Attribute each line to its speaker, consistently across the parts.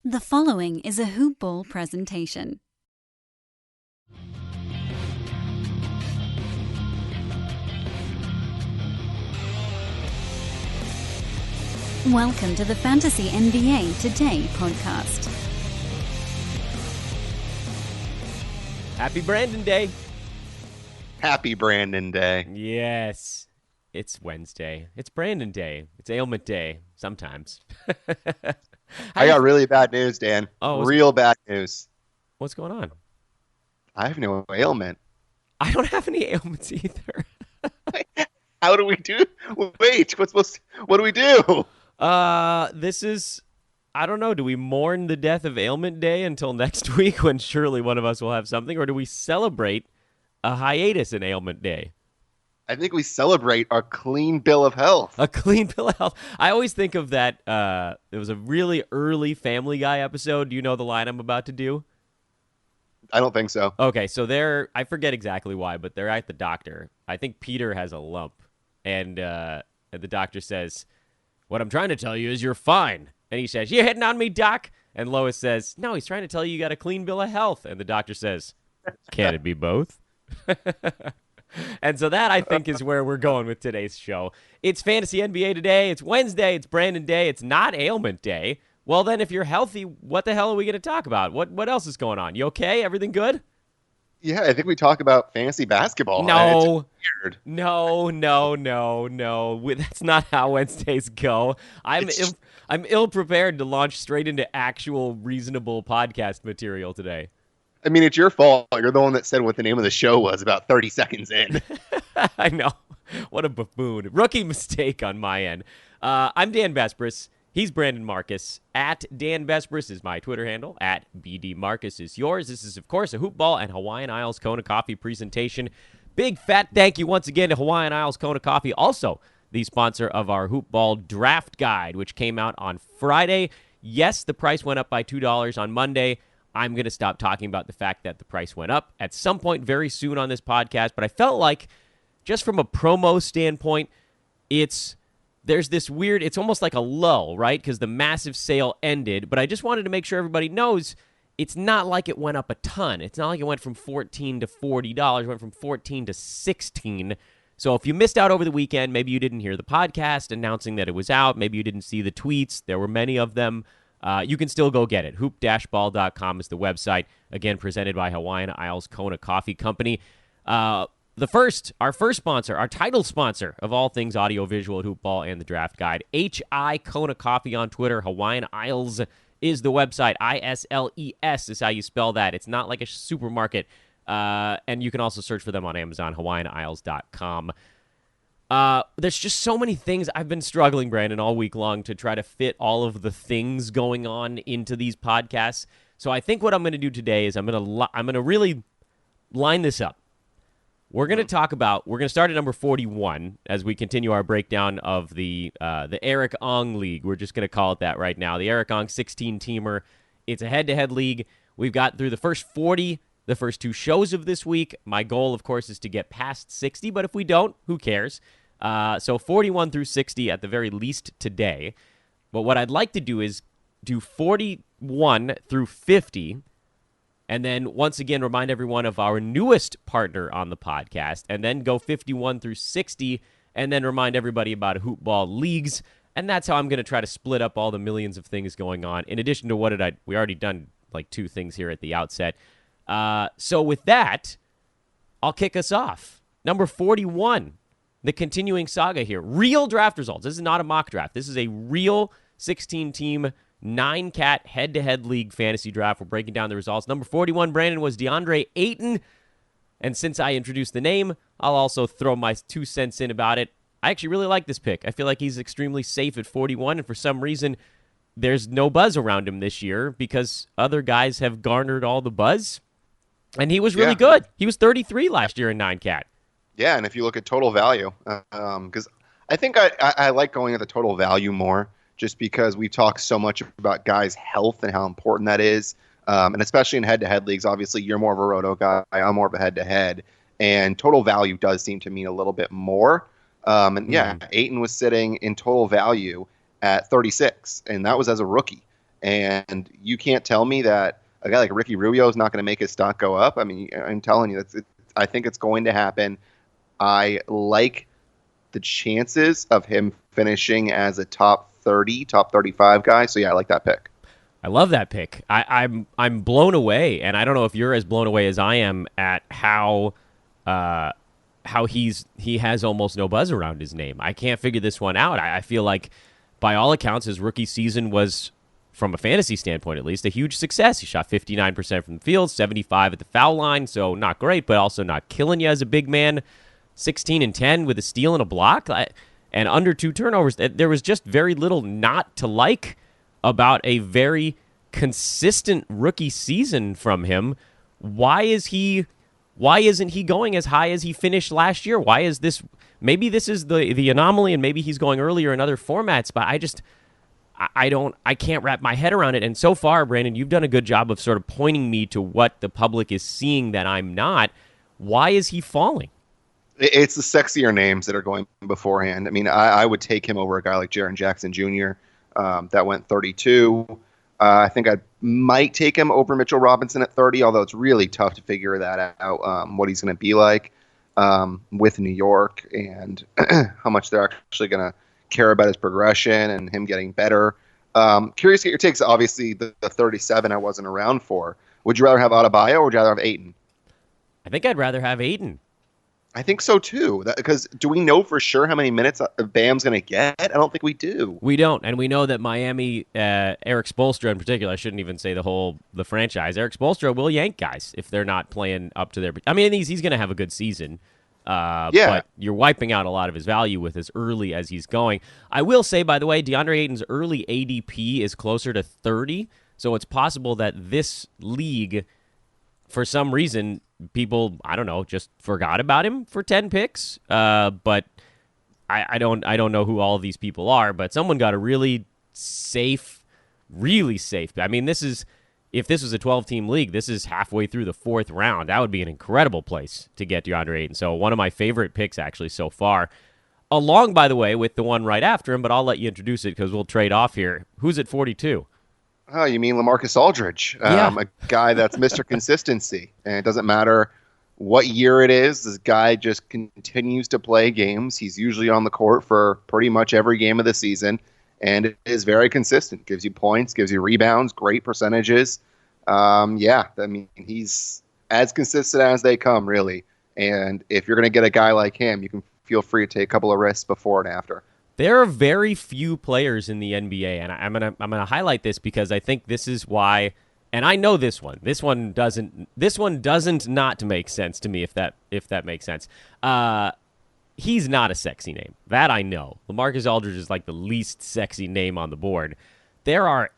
Speaker 1: The following is a Hoop Ball presentation. Welcome to the Fantasy NBA Today podcast.
Speaker 2: Happy Brandon Day.
Speaker 3: Happy Brandon Day.
Speaker 2: Yes. It's Wednesday. It's Brandon Day. It's Ailment Day sometimes.
Speaker 3: I got really bad news, Dan.
Speaker 2: Oh,
Speaker 3: real bad news.
Speaker 2: What's going on?
Speaker 3: I have no ailment.
Speaker 2: I don't have any ailments either.
Speaker 3: How do we do? Wait, what do we do?
Speaker 2: This is, I don't know. Do we mourn the death of Ailment Day until next week when surely one of us will have something? Or do we celebrate a hiatus in Ailment Day?
Speaker 3: I think we celebrate our clean bill of health.
Speaker 2: A clean bill of health. I always think of that. It was a really early Family Guy episode. Do you know the line I'm about to do?
Speaker 3: I don't think so.
Speaker 2: Okay, so I forget exactly why, but they're at the doctor. I think Peter has a lump, and the doctor says, "What I'm trying to tell you is you're fine." And he says, "You hitting on me, Doc?" And Lois says, "No, he's trying to tell you got a clean bill of health." And the doctor says, "Can it be both?" And so that, I think, is where we're going with today's show. It's Fantasy NBA Today. It's Wednesday. It's Brandon Day. It's not Ailment Day. Well, then, if you're healthy, what the hell are we going to talk about? What else is going on? You okay? Everything good?
Speaker 3: Yeah, I think we talk about fantasy basketball.
Speaker 2: No.
Speaker 3: It's weird.
Speaker 2: No. That's not how Wednesdays go. I'm ill prepared to launch straight into actual reasonable podcast material today.
Speaker 3: I mean, it's your fault. You're the one that said what the name of the show was about 30 seconds in.
Speaker 2: I know. What a buffoon. Rookie mistake on my end. I'm Dan Besbris. He's Brandon Marcus. At Dan Besbris is my Twitter handle. At BD Marcus is yours. This is, of course, a Hoop Ball and Hawaiian Isles Kona Coffee presentation. Big fat thank you once again to Hawaiian Isles Kona Coffee, also the sponsor of our Hoop Ball Draft Guide, which came out on Friday. Yes, the price went up by $2 on Monday. I'm going to stop talking about the fact that the price went up at some point very soon on this podcast, but I felt like just from a promo standpoint, there's this weird, it's almost like a lull, right? Because the massive sale ended, but I just wanted to make sure everybody knows it's not like it went up a ton. It's not like it went from $14 to $40. It went from $14 to $16. So if you missed out over the weekend, maybe you didn't hear the podcast announcing that it was out, maybe you didn't see the tweets, there were many of them. You can still go get it. Hoop-ball.com is the website. Again, presented by Hawaiian Isles Kona Coffee Company. Our first sponsor, our title sponsor of all things audiovisual at Hoop Ball and the Draft Guide, HI Kona Coffee on Twitter. Hawaiian Isles is the website. ISLES is how you spell that. It's not like a supermarket. And you can also search for them on Amazon, hawaiianisles.com. There's just so many things. I've been struggling, Brandon, all week long to try to fit all of the things going on into these podcasts. So I think what I'm going to do today is I'm going to really line this up. We're going to start at number 41 as we continue our breakdown of the Eric Ong League. We're just going to call it that right now. The Eric Ong 16-teamer. It's a head-to-head league. We've got through the first 40, the first two shows of this week. My goal, of course, is to get past 60, but if we don't, who cares? So 41 through 60 at the very least today. But what I'd like to do is do 41 through 50, and then once again remind everyone of our newest partner on the podcast, and then go 51 through 60, and then remind everybody about Hoop Ball leagues. And that's how I'm going to try to split up all the millions of things going on. In addition to we already done like two things here at the outset. So with that, I'll kick us off. Number 41. The continuing saga here. Real draft results. This is not a mock draft. This is a real 16-team, 9-cat head-to-head league fantasy draft. We're breaking down the results. Number 41, Brandon, was DeAndre Ayton. And since I introduced the name, I'll also throw my 2 cents in about it. I actually really like this pick. I feel like he's extremely safe at 41, and for some reason, there's no buzz around him this year because other guys have garnered all the buzz. And he was really good. He was 33 last year in 9-cat.
Speaker 3: Yeah, and if you look at total value, because I think I like going at the total value more just because we talk so much about guys' health and how important that is. And especially in head-to-head leagues, obviously you're more of a roto guy, I'm more of a head-to-head. And total value does seem to mean a little bit more. Ayton was sitting in total value at 36, and that was as a rookie. And you can't tell me that a guy like Ricky Rubio is not going to make his stock go up. I mean, I'm telling you, I think it's going to happen. I like the chances of him finishing as a top 30, top 35 guy. So yeah, I like that pick.
Speaker 2: I love that pick. I'm blown away, and I don't know if you're as blown away as I am at how he has almost no buzz around his name. I can't figure this one out. I feel like, by all accounts, his rookie season was, from a fantasy standpoint at least, a huge success. He shot 59% from the field, 75 at the foul line, so not great, but also not killing you as a big man. 16 and 10 with a steal and a block, and under 2 turnovers. There was just very little not to like about a very consistent rookie season from him. Why isn't he going as high as he finished last year? Why is this? Maybe this is the anomaly, and maybe he's going earlier in other formats, but I can't wrap my head around it. And so far, Brandon, you've done a good job of sort of pointing me to what the public is seeing that I'm not. Why is he falling?
Speaker 3: It's the sexier names that are going beforehand. I mean, I would take him over a guy like Jaren Jackson Jr. That went 32. I think I might take him over Mitchell Robinson at 30, although it's really tough to figure that out, what he's going to be like with New York and how much they're actually going to care about his progression and him getting better. Curious to get your takes. Obviously, the 37 I wasn't around for. Would you rather have Adebayo or would you rather have Ayton?
Speaker 2: I think I'd rather have Ayton.
Speaker 3: I think so too. Because do we know for sure how many minutes Bam's going to get? I don't think we do.
Speaker 2: We don't, and we know that Miami, Eric Spoelstra in particular, I shouldn't even say the franchise. Eric Spoelstra will yank guys if they're not playing up to their. I mean, he's going to have a good season. But you're wiping out a lot of his value with as early as he's going. I will say, by the way, DeAndre Ayton's early ADP is closer to 30, so it's possible that this league, for some reason, people, I don't know, just forgot about him for 10 picks. But I don't know who all of these people are, but someone got a really safe. I mean, if this was a 12-team league, this is halfway through the 4th round. That would be an incredible place to get DeAndre Ayton. So one of my favorite picks, actually, so far. Along, by the way, with the one right after him, but I'll let you introduce it because we'll trade off here. Who's at 42?
Speaker 3: Oh, you mean LaMarcus Aldridge, a guy that's Mr. Consistency. And it doesn't matter what year it is. This guy just continues to play games. He's usually on the court for pretty much every game of the season. And it is very consistent. Gives you points, gives you rebounds, great percentages. I mean, he's as consistent as they come, really. And if you're going to get a guy like him, you can feel free to take a couple of risks before and after.
Speaker 2: There are very few players in the NBA, and I'm gonna highlight this because I think this is why. And I know this one. This one doesn't not make sense to me. If that makes sense. He's not a sexy name. That I know. LaMarcus Aldridge is like the least sexy name on the board. There are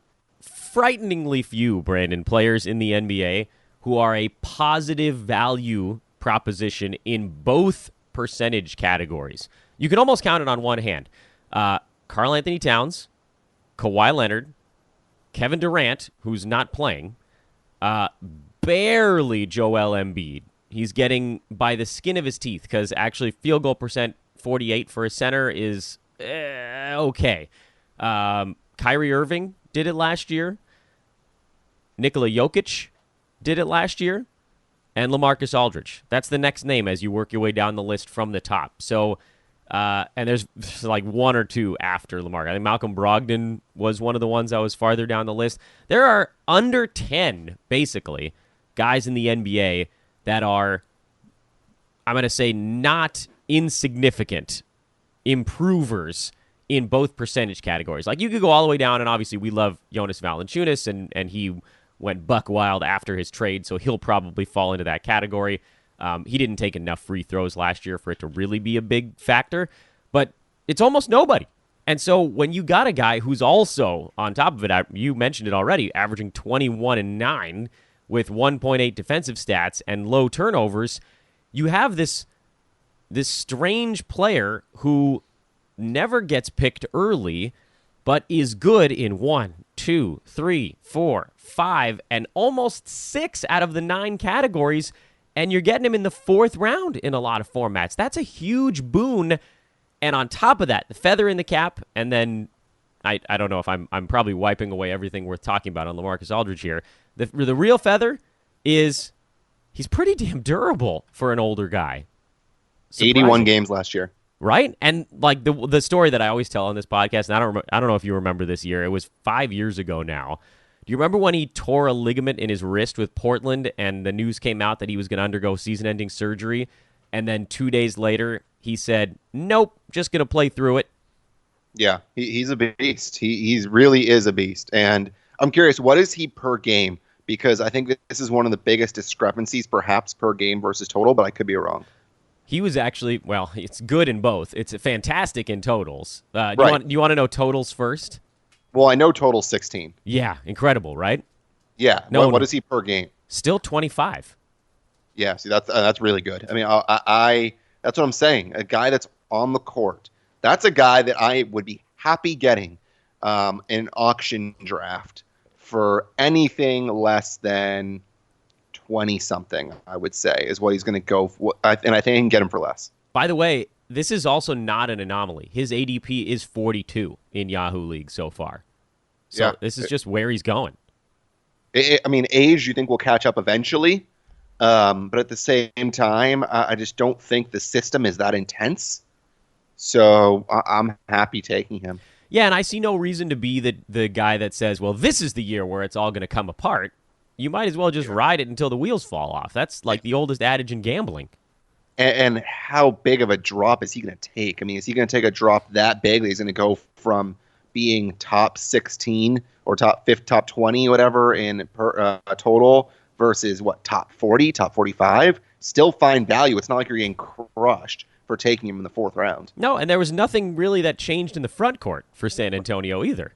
Speaker 2: frighteningly few, Brandon, players in the NBA who are a positive value proposition in both percentage categories. You can almost count it on one hand. Karl Anthony Towns, Kawhi Leonard, Kevin Durant, who's not playing, barely Joel Embiid. He's getting by the skin of his teeth because actually field goal percent 48 for a center is okay. Kyrie Irving did it last year. Nikola Jokic did it last year. And LaMarcus Aldridge. That's the next name as you work your way down the list from the top. So, and there's like one or two after Lamar. I think Malcolm Brogdon was one of the ones that was farther down the list. There are under 10, basically, guys in the NBA that are, I'm going to say, not insignificant improvers in both percentage categories. Like, you could go all the way down, and obviously we love Jonas Valanciunas, and he went buck wild after his trade, so he'll probably fall into that category. He didn't take enough free throws last year for it to really be a big factor, but it's almost nobody. And so when you got a guy who's also, on top of it, you mentioned it already, averaging 21 and 9 with 1.8 defensive stats and low turnovers, you have this strange player who never gets picked early, but is good in 1, 2, 3, 4, 5, and almost 6 out of the 9 categories, and you're getting him in the 4th round in a lot of formats. That's a huge boon. And on top of that, the feather in the cap, and then I don't know if I'm probably wiping away everything worth talking about on LaMarcus Aldridge here. The real feather is he's pretty damn durable for an older guy.
Speaker 3: 81 games last year.
Speaker 2: Right? And like the story that I always tell on this podcast, and I don't know if you remember this year. It was 5 years ago now. Do you remember when he tore a ligament in his wrist with Portland and the news came out that he was going to undergo season-ending surgery? And then 2 days later, he said, nope, just going to play through it.
Speaker 3: Yeah, he's a beast. He really is a beast. And I'm curious, what is he per game? Because I think that this is one of the biggest discrepancies, perhaps, per game versus total, but I could be wrong.
Speaker 2: He was actually, well, it's good in both. It's fantastic in totals. Do you want to know totals first?
Speaker 3: Well, I know total 16.
Speaker 2: Yeah, incredible, right?
Speaker 3: Yeah. No, what is he per game?
Speaker 2: Still 25.
Speaker 3: Yeah, see, that's really good. I mean, I that's what I'm saying. A guy that's on the court, that's a guy that I would be happy getting an auction draft for anything less than 20-something, I would say, is what he's going to go for. And I think I can get him for less.
Speaker 2: By the way, this is also not an anomaly. His ADP is 42 in Yahoo League so far. So this is just where he's going.
Speaker 3: I mean, age you think will catch up eventually, but at the same time, I just don't think the system is that intense. So I'm happy taking him.
Speaker 2: Yeah, and I see no reason to be the guy that says, well, this is the year where it's all going to come apart. You might as well just ride it until the wheels fall off. That's like the oldest adage in gambling.
Speaker 3: And how big of a drop is he going to take? I mean, is he going to take a drop that big that he's going to go from being top 16 or top 20, whatever, in total versus top 40, top 45? Still fine value. It's not like you're getting crushed for taking him in the fourth round.
Speaker 2: No, and there was nothing really that changed in the front court for San Antonio either.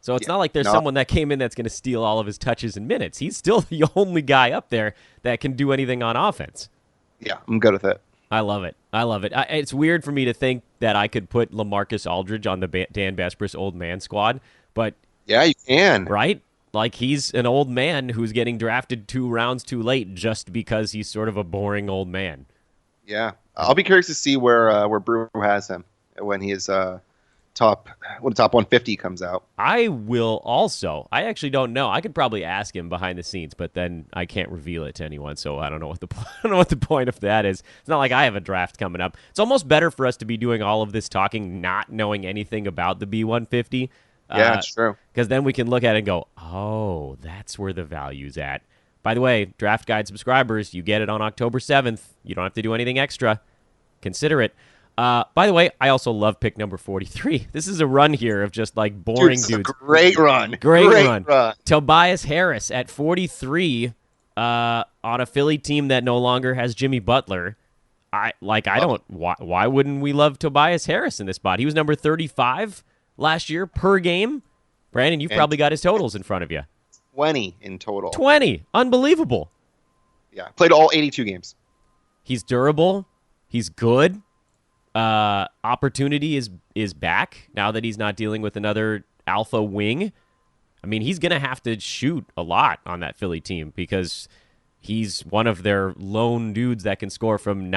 Speaker 2: So it's not like there's someone that came in that's going to steal all of his touches and minutes. He's still the only guy up there that can do anything on offense.
Speaker 3: Yeah, I'm good with it.
Speaker 2: I love it. It's weird for me to think that I could put LaMarcus Aldridge on the Dan Besbris old man squad, but
Speaker 3: yeah, you can.
Speaker 2: Right? Like he's an old man who's getting drafted 2 rounds too late just because he's sort of a boring old man.
Speaker 3: Yeah, I'll be curious to see where Brew has him when he is top 150 comes out.
Speaker 2: I will also. I actually don't know. I could probably ask him behind the scenes, but then I can't reveal it to anyone, so I don't know what the point of that is. It's not like I have a draft coming up. It's almost better for us to be doing all of this talking, not knowing anything about the B150.
Speaker 3: Yeah, it's true.
Speaker 2: Because then we can look at it and go, oh, that's where the value's at. By the way, Draft Guide subscribers, you get it on October 7th. You don't have to do anything extra. Consider it. By the way, I also love pick number 43. This is a run here of just like boring dudes.
Speaker 3: A great run.
Speaker 2: Great run. Tobias Harris at 43 on a Philly team that no longer has Jimmy Butler. Why wouldn't we love Tobias Harris in this spot? He was number 35 last year per game. Brandon, you've probably got his totals in front of you.
Speaker 3: 20 in total.
Speaker 2: 20. Unbelievable.
Speaker 3: Yeah. Played all 82 games.
Speaker 2: He's durable. He's good. Opportunity is back now that he's not dealing with another alpha wing. I mean, he's going to have to shoot a lot on that Philly team because he's one of their lone dudes that can score from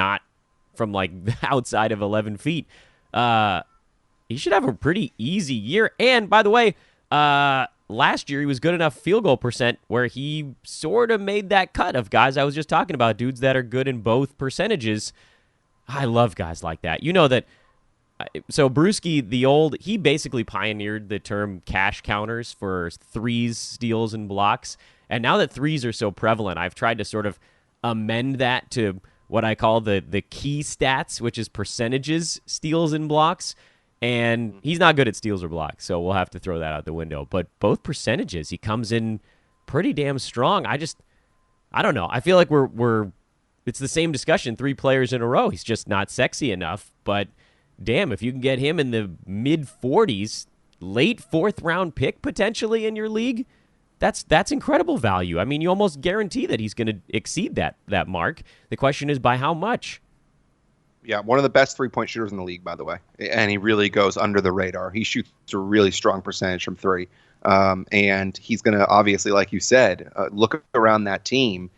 Speaker 2: like outside of 11 feet. He should have a pretty easy year. And by the way, last year he was good enough field goal percent where he sort of made that cut of guys I was just talking about, dudes that are good in both percentages. I love guys like that. You know that. So Brewski, he basically pioneered the term cash counters for threes, steals, and blocks. And now that threes are so prevalent, I've tried to sort of amend that to what I call the key stats, which is percentages, steals, and blocks. And he's not good at steals or blocks, so we'll have to throw that out the window. But both percentages, he comes in pretty damn strong. I don't know. I feel like it's the same discussion 3 players in a row. He's just not sexy enough. But damn, if you can get him in the mid-40s, late 4th round pick potentially in your league, that's incredible value. I mean, you almost guarantee that he's going to exceed that mark. The question is by how much?
Speaker 3: Yeah, one of the best 3-point shooters in the league, by the way. And he really goes under the radar. He shoots a really strong percentage from 3. And he's going to, obviously, like you said, look around that team.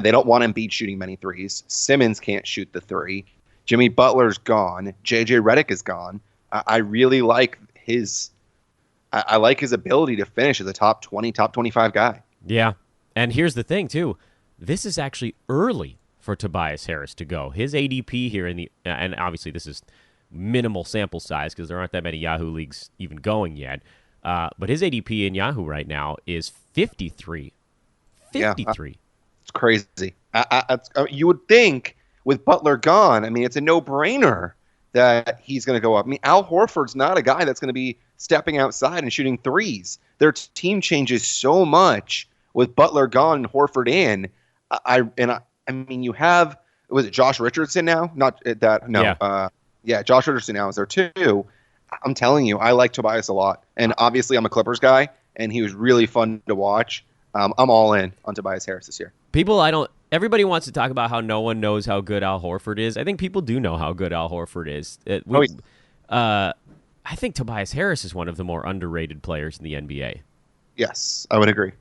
Speaker 3: They don't want Embiid shooting many threes. Simmons can't shoot the 3. Jimmy Butler's gone. JJ Redick is gone. I really like his I like his ability to finish as a top 20, top 25 guy.
Speaker 2: Yeah. And here's the thing, too. This is actually early for Tobias Harris to go. His ADP here and obviously this is minimal sample size because there aren't that many Yahoo leagues even going yet. But his ADP in Yahoo right now is 53. 53.
Speaker 3: Yeah, it's crazy. You would think with Butler gone, I mean, it's a no-brainer that he's going to go up. I mean, Al Horford's not a guy that's going to be stepping outside and shooting threes. Their team changes so much with Butler gone and Horford in. I mean, you have, was it Josh Richardson now? Not that, no.
Speaker 2: Yeah.
Speaker 3: Josh Richardson now is there too. I'm telling you, I like Tobias a lot. And obviously I'm a Clippers guy, and he was really fun to watch. I'm all in on Tobias Harris this year.
Speaker 2: Everybody wants to talk about how no one knows how good Al Horford is. I think people do know how good Al Horford is. I think Tobias Harris is one of the more underrated players in the NBA.
Speaker 3: Yes, I would agree.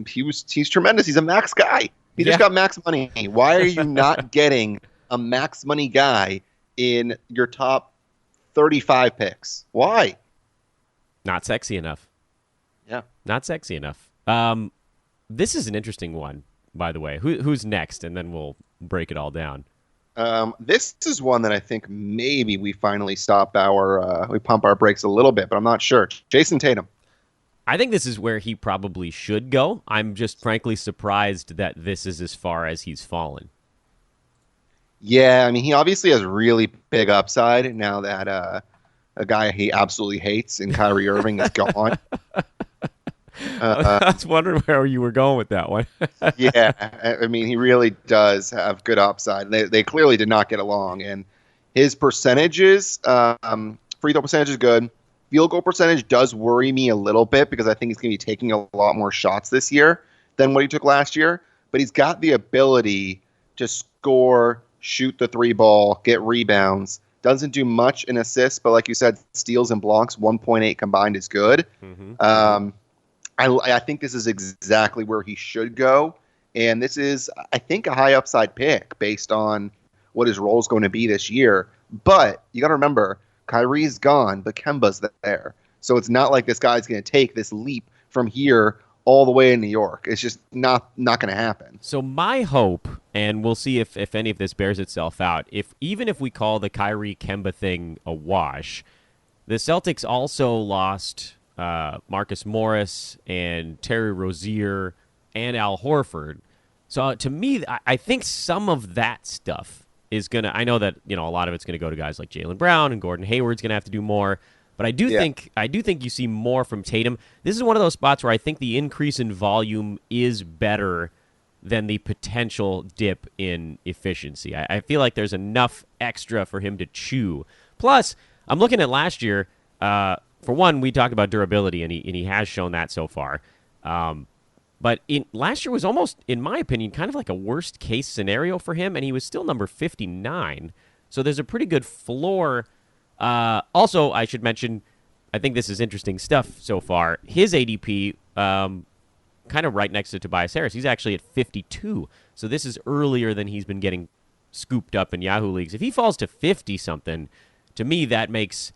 Speaker 3: He's tremendous. He's a max guy. He just got max money. Why are you not getting a max money guy in your top 35 picks? Why?
Speaker 2: Not sexy enough.
Speaker 3: Yeah.
Speaker 2: Not sexy enough. This is an interesting one, by the way. Who's next? And then we'll break it all down.
Speaker 3: This is one that I think maybe we finally we pump our brakes a little bit, but I'm not sure. Jason Tatum.
Speaker 2: I think this is where he probably should go. I'm just frankly surprised that this is as far as he's fallen.
Speaker 3: Yeah, I mean, he obviously has really big upside now that a guy he absolutely hates in Kyrie Irving is gone.
Speaker 2: I was wondering where you were going with that one.
Speaker 3: Yeah, I mean, he really does have good upside. They clearly did not get along, and his percentages, free throw percentage is good. Field goal percentage does worry me a little bit because I think he's going to be taking a lot more shots this year than what he took last year. But he's got the ability to score, shoot the three ball, get rebounds. Doesn't do much in assists, but like you said, steals and blocks, 1.8 combined is good. Mm-hmm. I think this is exactly where he should go. And this is, I think, a high upside pick based on what his role is going to be this year. But you got to remember, Kyrie's gone, but Kemba's there. So it's not like this guy's going to take this leap from here all the way in New York. It's just not going to happen.
Speaker 2: So my hope, and we'll see if any of this bears itself out, even if we call the Kyrie Kemba thing a wash, the Celtics also lost Marcus Morris and Terry Rozier and Al Horford. So to me, I think some of that stuff is going to, I know that, a lot of it's going to go to guys like Jaylen Brown and Gordon Hayward's going to have to do more, but I do think you see more from Tatum. This is one of those spots where I think the increase in volume is better than the potential dip in efficiency. I feel like there's enough extra for him to chew. Plus, I'm looking at last year, for one, we talked about durability, and he has shown that so far. But last year was almost, in my opinion, kind of like a worst-case scenario for him, and he was still number 59. So there's a pretty good floor. Also, I should mention, I think this is interesting stuff so far. His ADP, kind of right next to Tobias Harris. He's actually at 52. So this is earlier than he's been getting scooped up in Yahoo leagues. If he falls to 50-something, to me that makes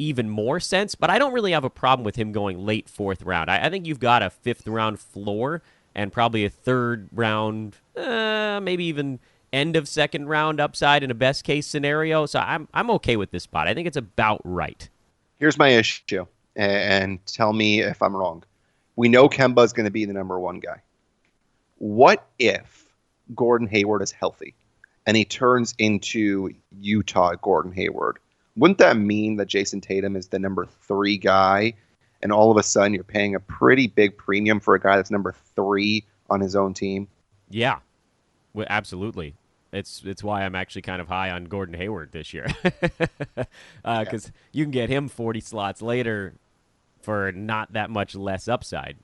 Speaker 2: even more sense, but I don't really have a problem with him going late fourth round. I think you've got a fifth round floor and probably a third round, maybe even end of second round upside in a best case scenario. So I'm okay with this spot. I think it's about right.
Speaker 3: Here's my issue, and tell me if I'm wrong. We know Kemba's going to be the number one guy. What if Gordon Hayward is healthy and he turns into Utah Gordon Hayward? Wouldn't that mean that Jason Tatum is the number 3 guy, and all of a sudden you're paying a pretty big premium for a guy that's number 3 on his own team?
Speaker 2: Yeah, well, absolutely. It's why I'm actually kind of high on Gordon Hayward this year, because you can get him 40 slots later for not that much less upside.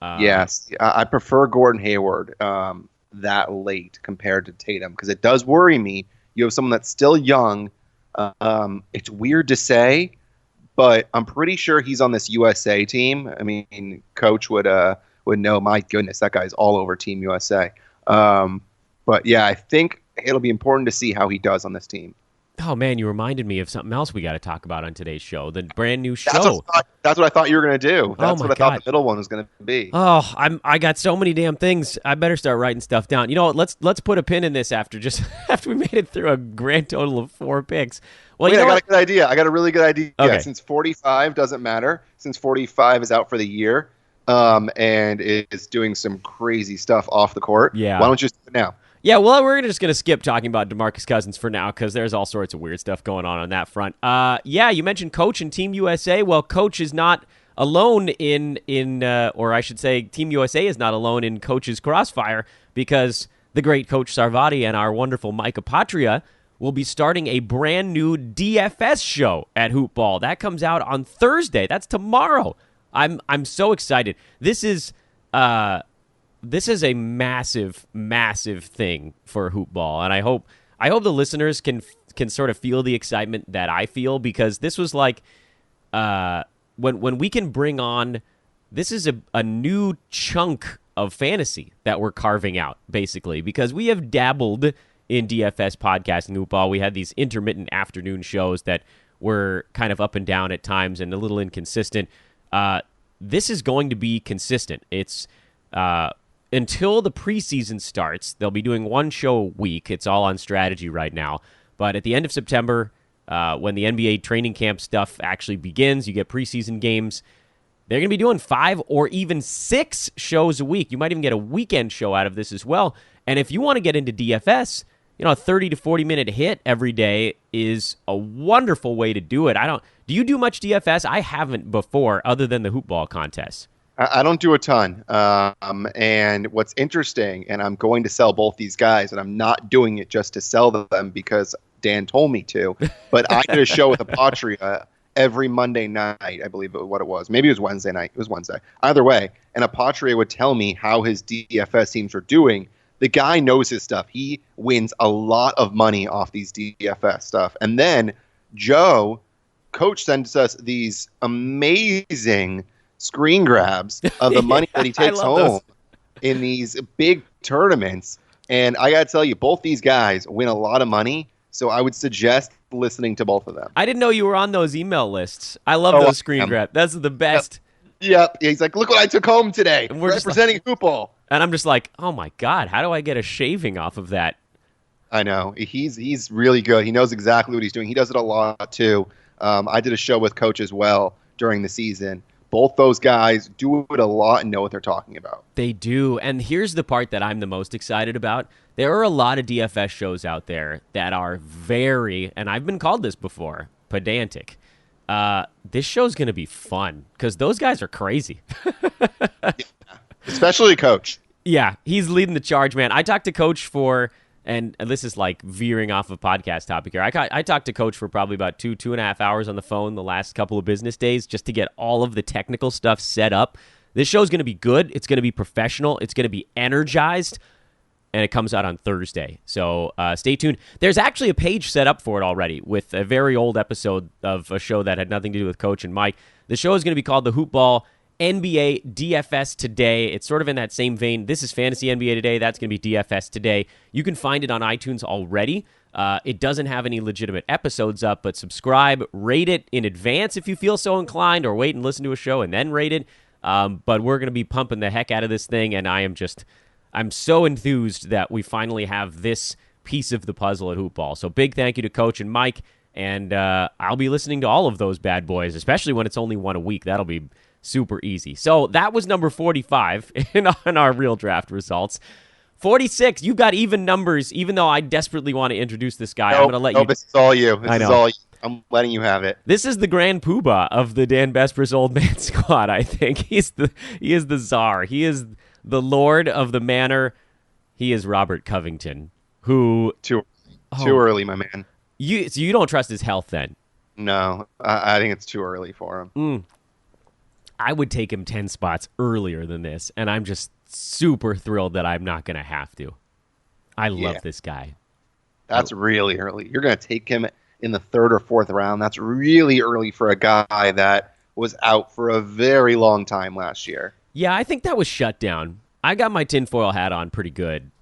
Speaker 3: Yes, I prefer Gordon Hayward that late compared to Tatum, because it does worry me. You have someone that's still young. It's weird to say, but I'm pretty sure he's on this USA team. I mean, Coach would know. My goodness, that guy's all over Team USA. But yeah, I think it'll be important to see how he does on this team.
Speaker 2: Oh, man, you reminded me of something else we got to talk about on today's show, the brand new show.
Speaker 3: That's what I thought you were going to do. That's what I thought the middle one was going to be.
Speaker 2: Oh, I got so many damn things. I better start writing stuff down. You know what? Let's put a pin in this after we made it through a grand total of 4 picks. Well,
Speaker 3: I got a good idea. I got a really good idea.
Speaker 2: Okay.
Speaker 3: Since 45 doesn't matter, since 45 is out for the year, and is doing some crazy stuff off the court.
Speaker 2: Yeah.
Speaker 3: Why don't you do it now?
Speaker 2: Yeah, well, we're just going to skip talking about DeMarcus Cousins for now because there's all sorts of weird stuff going on that front. Yeah, you mentioned Coach and Team USA. Well, Coach is not alone or I should say Team USA is not alone in Coach's crossfire because the great Coach Sarvati and our wonderful Mike Apotria will be starting a brand new DFS show at Hoop Ball. That comes out on Thursday. That's tomorrow. I'm so excited. This is a massive, massive thing for Hoop Ball, and I hope the listeners can sort of feel the excitement that I feel because this was like when we can bring on. This is a new chunk of fantasy that we're carving out, basically, because we have dabbled in DFS podcasting Hoop Ball. We had these intermittent afternoon shows that were kind of up and down at times and a little inconsistent. This is going to be consistent. It's until the preseason starts, they'll be doing one show a week. It's all on strategy right now. But at the end of September, when the NBA training camp stuff actually begins, you get preseason games. They're going to be doing 5 or even 6 shows a week. You might even get a weekend show out of this as well. And if you want to get into DFS, a 30 to 40 minute hit every day is a wonderful way to do it. Do you do much DFS? I haven't before, other than the Hoop Ball contest.
Speaker 3: I don't do a ton. And what's interesting, and I'm going to sell both these guys, and I'm not doing it just to sell them because Dan told me to, but I did a show with Apotria every Monday night, I believe what it was. Maybe it was Wednesday night. It was Wednesday. Either way, and Apotria would tell me how his DFS teams were doing. The guy knows his stuff. He wins a lot of money off these DFS stuff. And then Coach sends us these amazing screen grabs of the money that he takes home in these big tournaments. And I got to tell you, both these guys win a lot of money. So I would suggest listening to both of them.
Speaker 2: I didn't know you were on those email lists. I love those screen grabs. That's the best.
Speaker 3: Yep. He's like, look what I took home today. And we're representing Hoop Ball.
Speaker 2: And I'm just like, oh my God, how do I get a shaving off of that?
Speaker 3: I know. He's really good. He knows exactly what he's doing. He does it a lot too. I did a show with Coach as well during the season. Both those guys do it a lot and know what they're talking about.
Speaker 2: They do. And here's the part that I'm the most excited about. There are a lot of DFS shows out there that are very, and I've been called this before, pedantic. This show's going to be fun because those guys are crazy.
Speaker 3: Yeah. Especially Coach.
Speaker 2: Yeah, he's leading the charge, man. I talked to Coach and this is like veering off of podcast topic here. I talked to Coach for probably about 2.5 hours on the phone the last couple of business days just to get all of the technical stuff set up. This show's going to be good. It's going to be professional. It's going to be energized. And it comes out on Thursday. So stay tuned. There's actually a page set up for it already with a very old episode of a show that had nothing to do with Coach and Mike. The show is going to be called The Hoop Ball NBA DFS Today. It's sort of in that same vein. This is Fantasy NBA Today. That's going to be DFS Today. You can find it on iTunes already. It doesn't have any legitimate episodes up, but subscribe, rate it in advance if you feel so inclined, or wait and listen to a show and then rate it. But we're going to be pumping the heck out of this thing, and I'm so enthused that we finally have this piece of the puzzle at Hoop Ball. So big thank you to Coach and Mike, and I'll be listening to all of those bad boys, especially when it's only one a week. That'll be super easy. So that was number 45 in our real draft results. 46, you've got even numbers, even though I desperately want to introduce this guy. I'm going to let you.
Speaker 3: This is all you. This is all you. I'm letting you have it.
Speaker 2: This is the grand poobah of the Dan Besbris Old Man Squad, I think. He is the czar. He is the lord of the manor. He is Robert Covington, who...
Speaker 3: Too early, my man.
Speaker 2: So you don't trust his health, then?
Speaker 3: No, I think it's too early for him.
Speaker 2: I would take him 10 spots earlier than this, and I'm just super thrilled that I'm not going to have to. I love this guy.
Speaker 3: That's really early. You're going to take him in the 3rd or 4th round. That's really early for a guy that was out for a very long time last year.
Speaker 2: Yeah, I think that was shut down. I got my tinfoil hat on pretty good.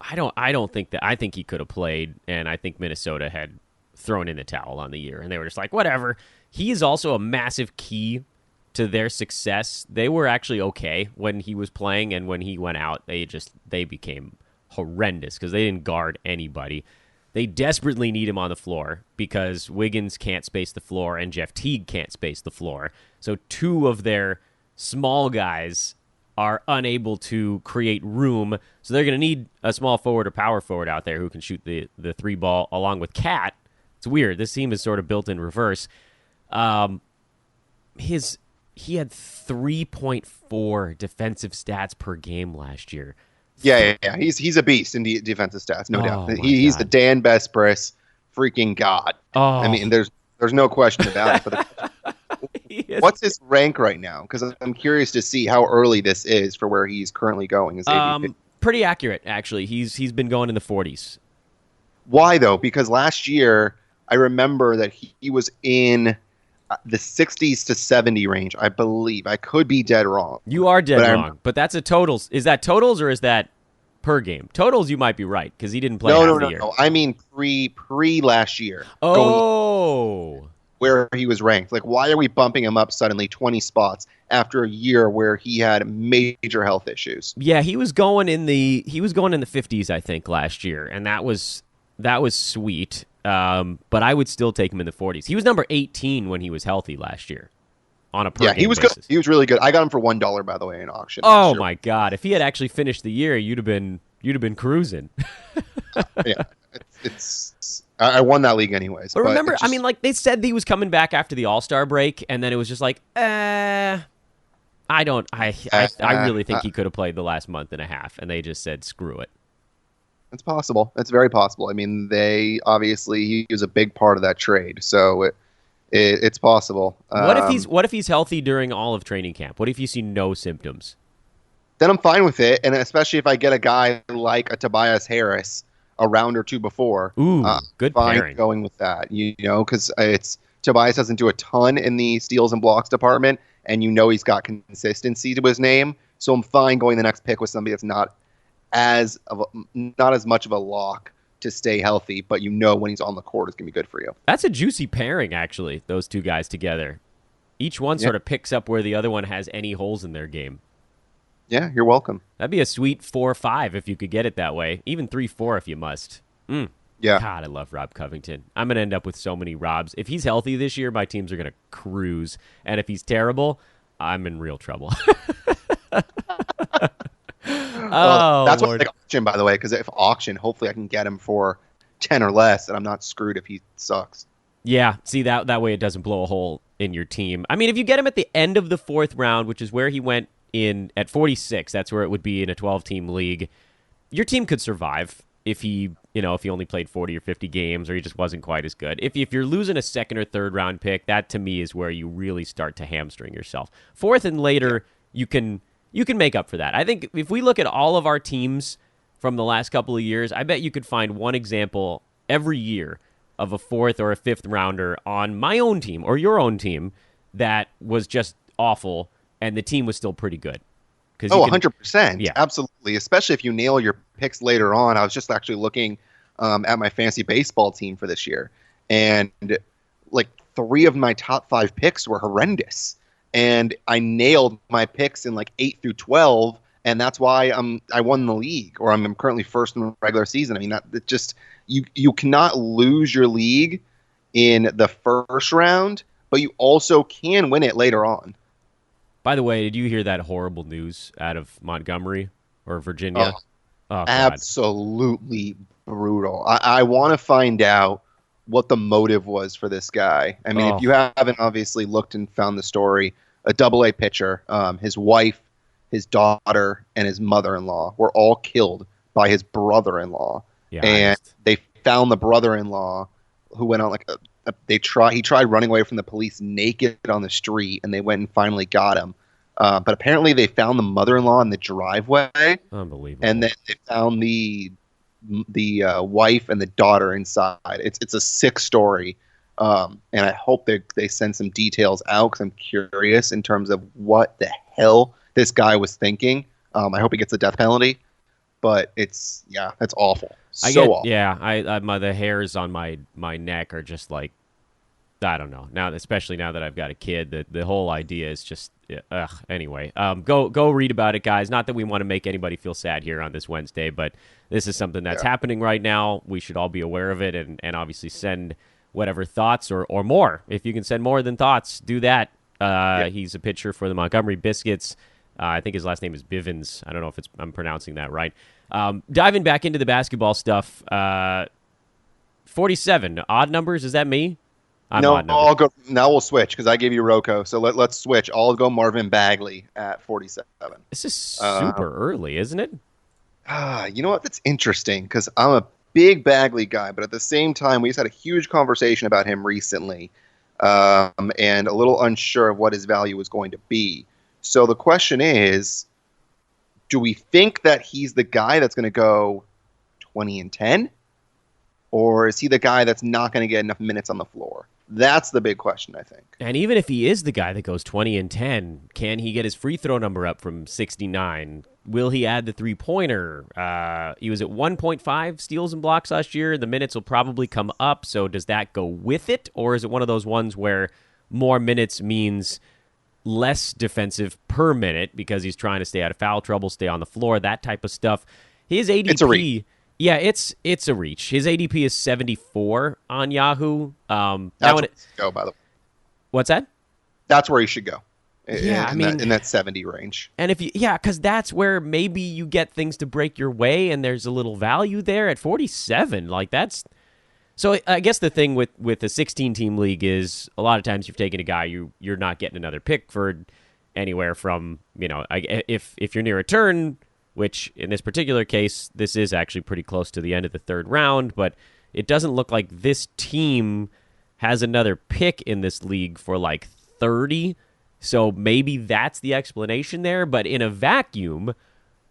Speaker 2: I don't think that. I think he could have played, and I think Minnesota had thrown in the towel on the year, and they were just like, whatever. He is also a massive key to their success. They were actually okay when he was playing, and when he went out, they became horrendous because they didn't guard anybody. They desperately need him on the floor because Wiggins can't space the floor and Jeff Teague can't space the floor. So two of their small guys are unable to create room. So they're going to need a small forward or power forward out there who can shoot the three ball along with Cat. It's weird. This team is sort of built in reverse. He had 3.4 defensive stats per game last year.
Speaker 3: Yeah. He's a beast in defensive stats, no doubt. He's
Speaker 2: God.
Speaker 3: the Dan Besbris freaking god.
Speaker 2: Oh.
Speaker 3: I mean, there's no question about it. But what's his rank right now? Because I'm curious to see how early this is for where he's currently going. His ADP.
Speaker 2: Pretty accurate, actually. He's been going in the 40s.
Speaker 3: Why though? Because last year I remember that he was in the 60s to 70 range, I believe. I could be dead wrong.
Speaker 2: You are dead wrong, but that's a totals. Is that totals or is that per game? Totals, you might be right because he didn't play half the year.
Speaker 3: No. I mean pre last year.
Speaker 2: Oh.
Speaker 3: Where he was ranked. Like, why are we bumping him up suddenly 20 spots after a year where he had major health issues?
Speaker 2: Yeah, he was going in the 50s, I think, last year, and that was sweet. But I would still take him in the 40s. He was number 18 when he was healthy last year on a per game
Speaker 3: he was
Speaker 2: basis.
Speaker 3: good. He was really good. I got him for $1, by the way, in auction.
Speaker 2: Oh my God! If he had actually finished the year, you'd have been cruising.
Speaker 3: Yeah, I won that league anyways.
Speaker 2: But remember, I mean, like they said he was coming back after the All-Star break, and then it was just like, I really think he could have played the last month and a half, and they just said, screw it.
Speaker 3: It's possible. It's very possible. I mean, he was a big part of that trade, so it's possible.
Speaker 2: What if he's healthy during all of training camp? What if you see no symptoms?
Speaker 3: Then I'm fine with it, and especially if I get a guy like a Tobias Harris a round or two before.
Speaker 2: Ooh, good
Speaker 3: fine
Speaker 2: pairing.
Speaker 3: Going with that, because Tobias doesn't do a ton in the steals and blocks department, and he's got consistency to his name. So I'm fine going the next pick with somebody that's not as much of a lock to stay healthy, but when he's on the court, it's gonna be good for you.
Speaker 2: That's a juicy pairing, actually. Those two guys together, each one sort of picks up where the other one has any holes in their game.
Speaker 3: Yeah, you're welcome.
Speaker 2: That'd be a sweet 4-5 if you could get it that way. Even 3-4 if you must.
Speaker 3: Yeah.
Speaker 2: God, I love Rob Covington. I'm going to end up with so many Robs. If he's healthy this year, my teams are going to cruise. And if he's terrible, I'm in real trouble.
Speaker 3: That's why I like auction, by the way, because if auction, hopefully I can get him for 10 or less, and I'm not screwed if he sucks.
Speaker 2: Yeah, see, that way it doesn't blow a hole in your team. I mean, if you get him at the end of the fourth round, which is where he went in at 46, that's where it would be in a 12-team league, your team could survive if he only played 40 or 50 games or he just wasn't quite as good. If you're losing a second or third round pick, that to me is where you really start to hamstring yourself. Fourth and later, you can make up for that. I think if we look at all of our teams from the last couple of years, I bet you could find one example every year of a fourth or a fifth rounder on my own team or your own team that was just awful and the team was still pretty good.
Speaker 3: 100%.
Speaker 2: Yeah.
Speaker 3: Absolutely. Especially if you nail your picks later on. I was just actually looking at my fantasy baseball team for this year. And like 3 of my top 5 picks were horrendous. And I nailed my picks in like 8 through 12. And that's why I won the league, or I'm currently first in the regular season. I mean, that just you cannot lose your league in the first round, but you also can win it later on.
Speaker 2: By the way, did you hear that horrible news out of Montgomery or Virginia? Oh,
Speaker 3: absolutely brutal. I want to find out what the motive was for this guy. I mean, if you haven't obviously looked and found the story, a double-A pitcher, his wife, his daughter, and his mother-in-law were all killed by his brother-in-law.
Speaker 2: Yeah,
Speaker 3: and they found the brother-in-law who went on he tried running away from the police naked on the street, and they went and finally got him. But apparently they found the mother-in-law in the driveway.
Speaker 2: Unbelievable.
Speaker 3: And then they found the wife and the daughter inside. It's a sick story. And I hope they send some details out because I'm curious in terms of what the hell this guy was thinking. I hope he gets a death penalty. but that's awful. Awful.
Speaker 2: The hairs on my neck are just like, I don't know. Now, especially now that I've got a kid, the whole idea is just, anyway, go read about it, guys. Not that we want to make anybody feel sad here on this Wednesday, but this is something that's happening right now. We should all be aware of it and obviously send whatever thoughts or more. If you can send more than thoughts, do that. He's a pitcher for the Montgomery Biscuits. I think his last name is Bivens. I don't know if I'm pronouncing that right. Diving back into the basketball stuff, 47, odd numbers, is that me?
Speaker 3: I'll go. Now we'll switch because I gave you Rocco. So let's switch. I'll go Marvin Bagley at 47.
Speaker 2: This is super early, isn't it?
Speaker 3: You know what? That's interesting because I'm a big Bagley guy, but at the same time, we just had a huge conversation about him recently, and a little unsure of what his value was going to be. So the question is, do we think that he's the guy that's going to go 20 and 10? Or is he the guy that's not going to get enough minutes on the floor? That's the big question, I think.
Speaker 2: And even if he is the guy that goes 20 and 10, can he get his free throw number up from 69? Will he add the three-pointer? He was at 1.5 steals and blocks last year. The minutes will probably come up, so does that go with it? Or is it one of those ones where more minutes means less defensive per minute because he's trying to stay out of foul trouble, stay on the floor, that type of stuff? His ADP...
Speaker 3: It's a reach.
Speaker 2: Yeah, it's a reach. His ADP is 74 on Yahoo.
Speaker 3: That's where he should go, by the way.
Speaker 2: What's that?
Speaker 3: That's where he should go.
Speaker 2: In
Speaker 3: that 70 range.
Speaker 2: And because that's where maybe you get things to break your way, and there's a little value there at 47. Like that's. So I guess the thing with a 16-team league is a lot of times you've taken a guy you're not getting another pick for anywhere from if you're near a turn. Which, in this particular case, this is actually pretty close to the end of the third round, but it doesn't look like this team has another pick in this league for like 30, so maybe that's the explanation there. But in a vacuum,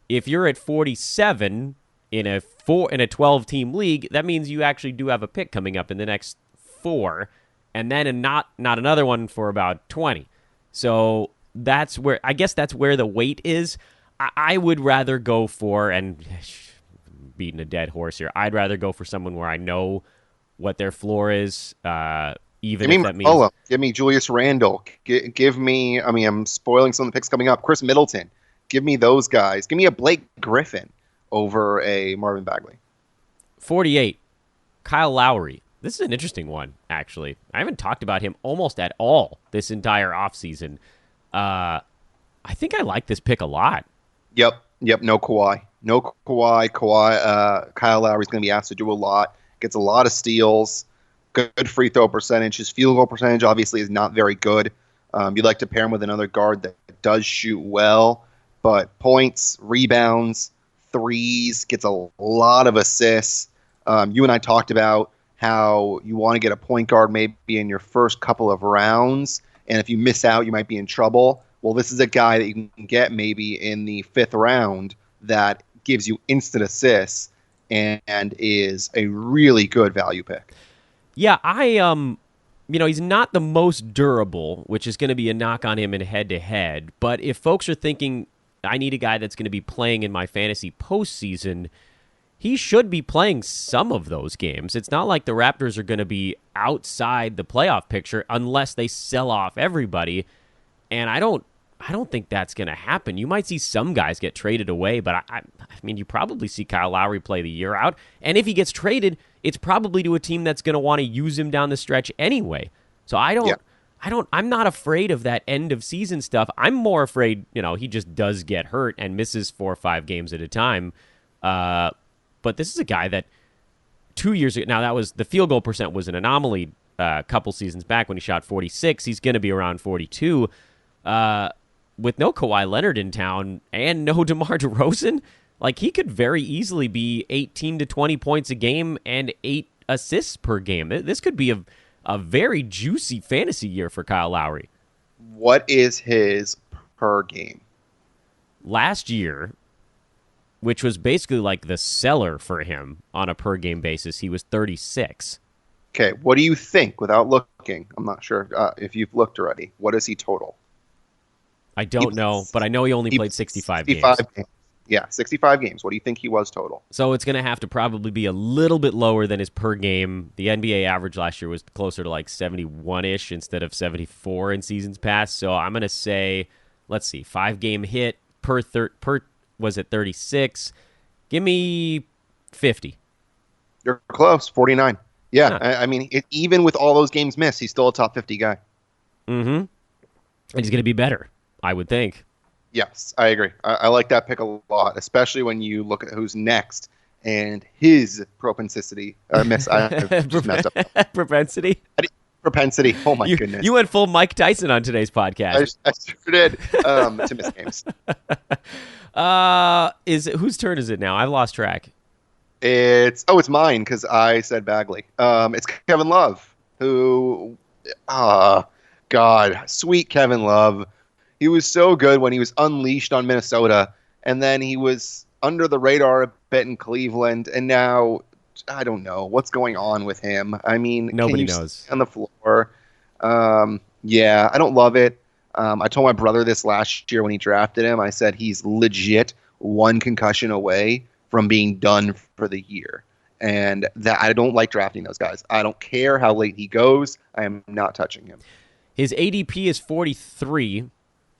Speaker 2: if you're at 47 in a 12-team league, that means you actually do have a pick coming up in the next 4, and then not another one for about 20. So that's where the weight is. I would rather go for, and beating a dead horse here, I'd rather go for someone where I know what their floor is, if that means... Give me Julius Randle. Give me, I'm spoiling some of the picks coming up. Chris Middleton. Give me those guys. Give me a Blake Griffin over a Marvin Bagley. 48, Kyle Lowry. This is an interesting one, actually. I haven't talked about him almost at all this entire offseason. I think I like this pick a lot.
Speaker 3: Yep. No Kawhi. Kyle Lowry's going to be asked to do a lot. Gets a lot of steals. Good free throw percentage. His field goal percentage obviously is not very good. You'd like to pair him with another guard that does shoot well, but points, rebounds, threes, gets a lot of assists. You and I talked about how you want to get a point guard maybe in your first couple of rounds, and if you miss out, you might be in trouble. Well, this is a guy that you can get maybe in the 5th round that gives you instant assists and is a really good value pick.
Speaker 2: Yeah, he's not the most durable, which is going to be a knock on him in head-to-head. But if folks are thinking, I need a guy that's going to be playing in my fantasy postseason, he should be playing some of those games. It's not like the Raptors are going to be outside the playoff picture unless they sell off everybody. And I don't think that's going to happen. You might see some guys get traded away, but I mean, you probably see Kyle Lowry play the year out. And if he gets traded, it's probably to a team that's going to want to use him down the stretch anyway. So I'm not afraid of that end of season stuff. I'm more afraid, he just does get hurt and misses 4 or 5 games at a time. But this is a guy that 2 years ago, now that was the field goal percent was an anomaly a couple seasons back when he shot 46. He's going to be around 42. With no Kawhi Leonard in town and no DeMar DeRozan, like he could very easily be 18 to 20 points a game and 8 assists per game. This could be a very juicy fantasy year for Kyle Lowry.
Speaker 3: What is his per game?
Speaker 2: Last year, which was basically like the seller for him on a per game basis, he was 36.
Speaker 3: Okay, what do you think without looking? I'm not sure if you've looked already. What is he total?
Speaker 2: I don't know, but I know he only played 65 games.
Speaker 3: Yeah, 65 games. What do you think he was total?
Speaker 2: So it's going to have to probably be a little bit lower than his per game. The NBA average last year was closer to like 71-ish instead of 74 in seasons past. So I'm going to say, let's see, 5-game hit per was it 36? Give me 50.
Speaker 3: You're close, 49. Yeah,
Speaker 2: Huh.
Speaker 3: I mean, even with all those games missed, he's still a top 50 guy.
Speaker 2: Mm-hmm. And he's going to be better, I would think.
Speaker 3: Yes, I agree. I like that pick a lot, especially when you look at who's next and his propensity. I just messed up.
Speaker 2: Propensity?
Speaker 3: Propensity. Oh, my goodness.
Speaker 2: You went full Mike Tyson on today's podcast.
Speaker 3: I sure did to miss games.
Speaker 2: Whose turn is it now? I've lost track.
Speaker 3: It's mine because I said Bagley. It's Kevin Love, who, God, sweet Kevin Love. He was so good when he was unleashed on Minnesota, and then he was under the radar a bit in Cleveland, and now I don't know what's going on with him. I mean,
Speaker 2: nobody knows.
Speaker 3: On the floor. Yeah, I don't love it. I told my brother this last year when he drafted him. I said he's legit one concussion away from being done for the year. And that I don't like drafting those guys. I don't care how late he goes. I am not touching him.
Speaker 2: His ADP is 43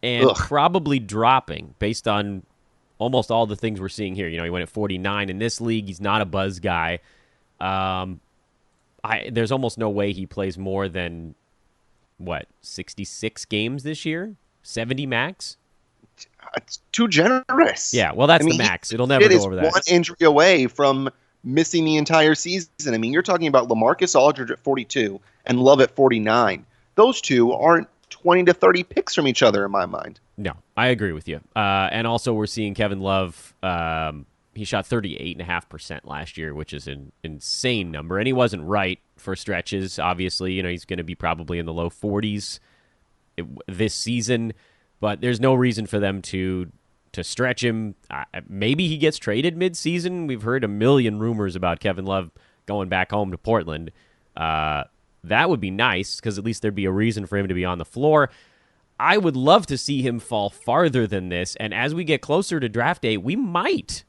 Speaker 2: and probably dropping based on almost all the things we're seeing here. You know, he went at 49 in this league. He's not a buzz guy. There's almost no way he plays more than 66 games this year? 70 max?
Speaker 3: It's too generous.
Speaker 2: Yeah, well, that's the max. It'll never go over that.
Speaker 3: One injury away from missing the entire season. I mean, you're talking about LaMarcus Aldridge at 42 and Love at 49. Those two aren't 20 to 30 picks from each other in my mind.
Speaker 2: No, I agree with you. And also we're seeing Kevin Love, he shot 38.5% last year, which is an insane number. And he wasn't right for stretches, obviously. You know, he's going to be probably in the low 40s this season. But there's no reason for them to stretch him. Maybe he gets traded mid-season. We've heard a million rumors about Kevin Love going back home to Portland. That would be nice because at least there'd be a reason for him to be on the floor. I would love to see him fall farther than this. And as we get closer to draft day, we might.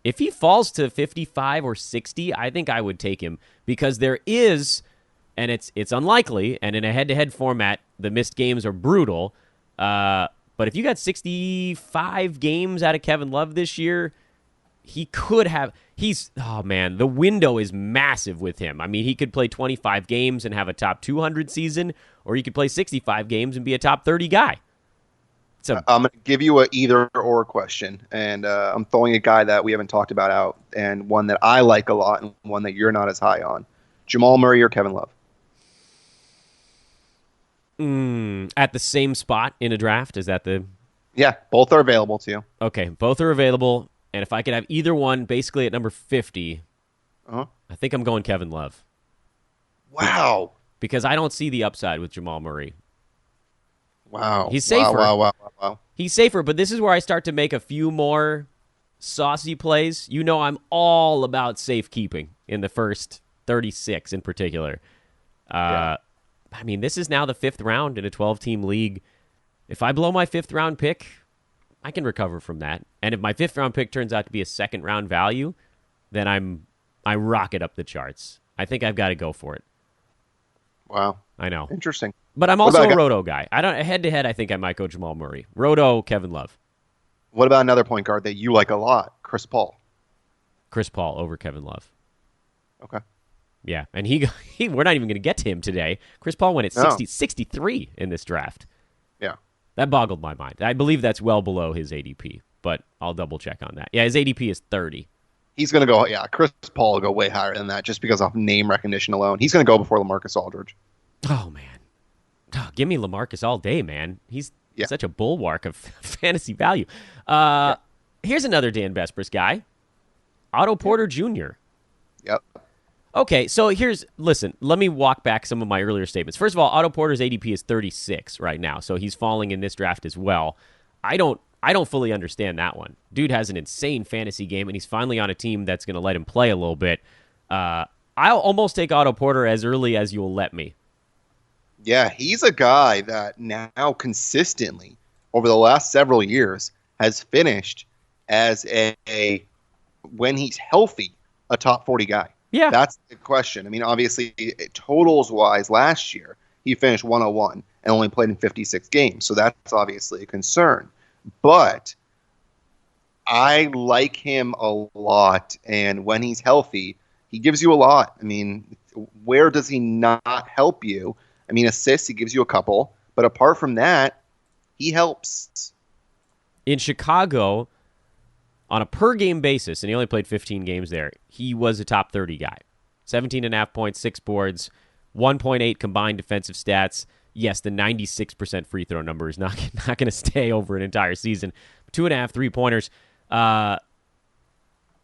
Speaker 2: If he falls to 55 or 60, I think I would take him because there is, and it's unlikely, and in a head-to-head format, the missed games are brutal. But if you got 65 games out of Kevin Love this year, he could have. The window is massive with him. I mean, he could play 25 games and have a top 200 season, or he could play 65 games and be a top 30 guy. So
Speaker 3: I'm going to give you a either-or question, and I'm throwing a guy that we haven't talked about out, and one that I like a lot, and one that you're not as high on. Jamal Murray or Kevin Love?
Speaker 2: At the same spot in a draft? Is that the...
Speaker 3: Yeah, both are available to you.
Speaker 2: Okay, both are available, and if I could have either one basically at number 50, I think I'm going Kevin Love.
Speaker 3: Wow.
Speaker 2: Because I don't see the upside with Jamal Murray.
Speaker 3: Wow.
Speaker 2: He's safer.
Speaker 3: Wow.
Speaker 2: He's safer, but this is where I start to make a few more saucy plays. You know I'm all about safekeeping in the first 36 in particular. I mean, this is now the 5th round in a 12-team league. If I blow my 5th round pick, I can recover from that. And if my 5th round pick turns out to be a 2nd round value, then I rocket up the charts. I think I've got to go for it.
Speaker 3: Wow.
Speaker 2: I know.
Speaker 3: Interesting.
Speaker 2: But I'm also a roto guy. Head-to-head, I think I might go Jamal Murray. Roto, Kevin Love.
Speaker 3: What about another point guard that you like a lot, Chris Paul?
Speaker 2: Chris Paul over Kevin Love.
Speaker 3: Okay.
Speaker 2: Yeah, and he we're not even going to get to him today. Chris Paul went at 63 in this draft.
Speaker 3: Yeah.
Speaker 2: That boggled my mind. I believe that's well below his ADP, but I'll double-check on that. Yeah, his ADP is 30.
Speaker 3: He's going to go, Chris Paul will go way higher than that just because of name recognition alone. He's going to go before LaMarcus Aldridge.
Speaker 2: Oh, man. Give me LaMarcus all day, man. He's such a bulwark of fantasy value. Here's another Dan Besbris guy. Otto Porter Jr.
Speaker 3: Yep.
Speaker 2: Okay, so listen, let me walk back some of my earlier statements. First of all, Otto Porter's ADP is 36 right now, so he's falling in this draft as well. I don't fully understand that one. Dude has an insane fantasy game, and he's finally on a team that's going to let him play a little bit. I'll almost take Otto Porter as early as you'll let me.
Speaker 3: Yeah, he's a guy that now consistently, over the last several years, has finished as when he's healthy, a top 40 guy?
Speaker 2: Yeah.
Speaker 3: That's the question. I mean, obviously, totals wise, last year he finished 101 and only played in 56 games, so that's obviously a concern. But I like him a lot, and when he's healthy, he gives you a lot. I mean, where does he not help you? I mean, assists, he gives you a couple, but apart from that, he helps.
Speaker 2: In Chicago, on a per-game basis, and he only played 15 games there, he was a top 30 guy. 17.5 points, 6 boards, 1.8 combined defensive stats. Yes, the 96% free throw number is not going to stay over an entire season. 2.5 3-pointers.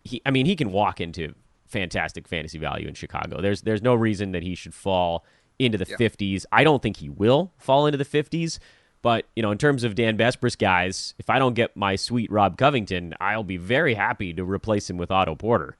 Speaker 2: He can walk into fantastic fantasy value in Chicago. There's no reason that he should fall into the 50s. I don't think he will fall into the 50s. But, in terms of Dan Besbris guys, if I don't get my sweet Rob Covington, I'll be very happy to replace him with Otto Porter.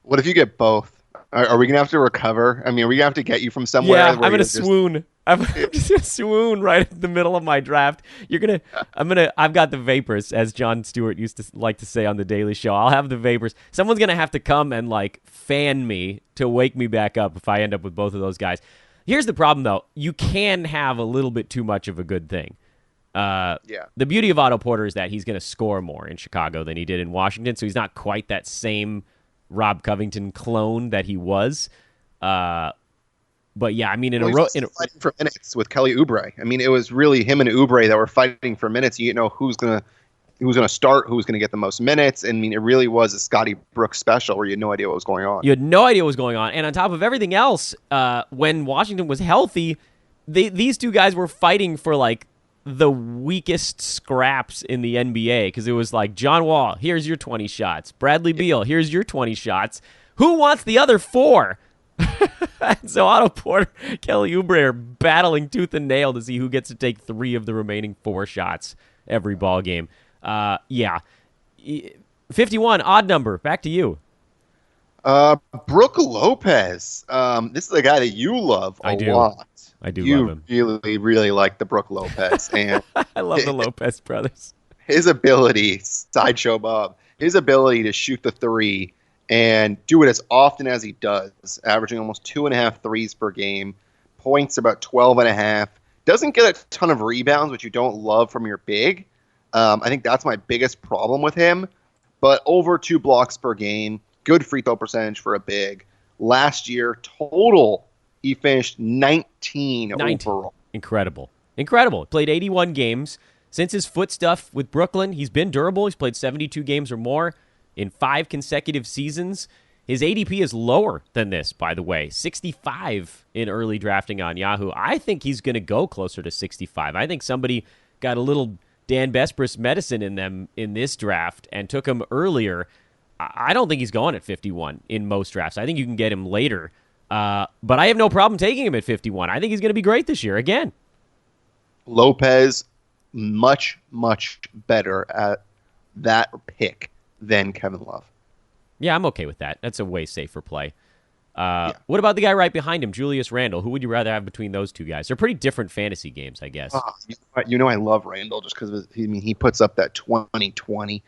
Speaker 3: What if you get both? Are we going to have to recover? I mean, are we going to have to get you from somewhere?
Speaker 2: Yeah, I'm going to swoon. I'm just going to swoon right in the middle of my draft. I've got the vapors, as Jon Stewart used to like to say on The Daily Show. I'll have the vapors. Someone's going to have to come and, fan me to wake me back up if I end up with both of those guys. Here's the problem, though. You can have a little bit too much of a good thing. The beauty of Otto Porter is that he's going to score more in Chicago than he did in Washington, so he's not quite that same Rob Covington clone that he was. But yeah, I mean,
Speaker 3: fighting for minutes with Kelly Oubre. I mean, it was really him and Oubre that were fighting for minutes. You know who's gonna start, who's gonna get the most minutes. I mean, it really was a Scotty Brooks special where you had no idea what was going on.
Speaker 2: You had no idea what was going on, and on top of everything else, when Washington was healthy, these two guys were fighting for the weakest scraps in the NBA, because it was John Wall, here's your 20 shots. Bradley Beal, here's your 20 shots. Who wants the other 4? So Otto Porter, Kelly Oubre are battling tooth and nail to see who gets to take 3 of the remaining 4 shots every ball game. 51, odd number. Back to you.
Speaker 3: Brook Lopez. This is a guy that you love a lot.
Speaker 2: I do love him.
Speaker 3: You really, really like the Brook Lopez. And
Speaker 2: I love the Lopez brothers.
Speaker 3: His ability, Sideshow Bob, his ability to shoot the 3 and do it as often as he does, averaging almost 2.5 threes per game, points about 12.5. Doesn't get a ton of rebounds, which you don't love from your big. I think that's my biggest problem with him. But over 2 blocks per game, good free throw percentage for a big. Last year, total, he finished 19 overall.
Speaker 2: Incredible. Played 81 games. Since his foot stuff with Brooklyn, he's been durable. He's played 72 games or more in 5 consecutive seasons. His ADP is lower than this, by the way. 65 in early drafting on Yahoo. I think he's going to go closer to 65. I think somebody got a little Dan Besbris medicine in them in this draft and took him earlier. I don't think he's going at 51 in most drafts. I think you can get him later. But I have no problem taking him at 51. I think he's going to be great this year again.
Speaker 3: Lopez, much, much better at that pick than Kevin Love.
Speaker 2: Yeah, I'm okay with that. That's a way safer play. What about the guy right behind him, Julius Randle? Who would you rather have between those two guys? They're pretty different fantasy games, I guess.
Speaker 3: I love Randle just because he puts up that 20-20.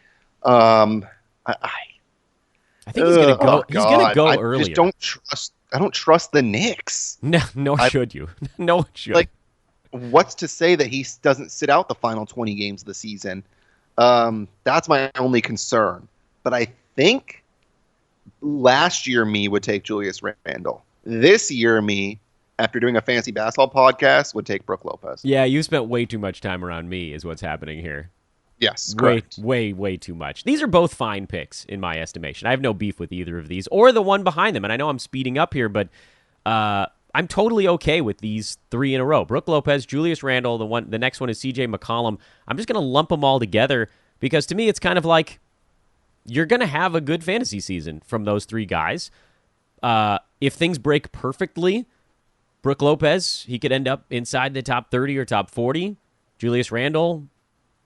Speaker 3: I
Speaker 2: think he's going to go. He's going to go earlier.
Speaker 3: I don't trust the Knicks.
Speaker 2: No, should you? No one should.
Speaker 3: What's to say that he doesn't sit out the final 20 games of the season? That's my only concern. But I think last year me would take Julius Randle. This year me, after doing a fantasy basketball podcast, would take Brook Lopez.
Speaker 2: Yeah, you spent way too much time around me is what's happening here.
Speaker 3: Yes, correct.
Speaker 2: Way too much. These are both fine picks in my estimation. I have no beef with either of these or the one behind them. And I know I'm speeding up here, but I'm totally okay with these 3 in a row. Brook Lopez, Julius Randle, the next one is CJ McCollum. I'm just going to lump them all together because to me it's kind of like you're going to have a good fantasy season from those 3 guys. If things break perfectly, Brook Lopez, he could end up inside the top 30 or top 40. Julius Randle,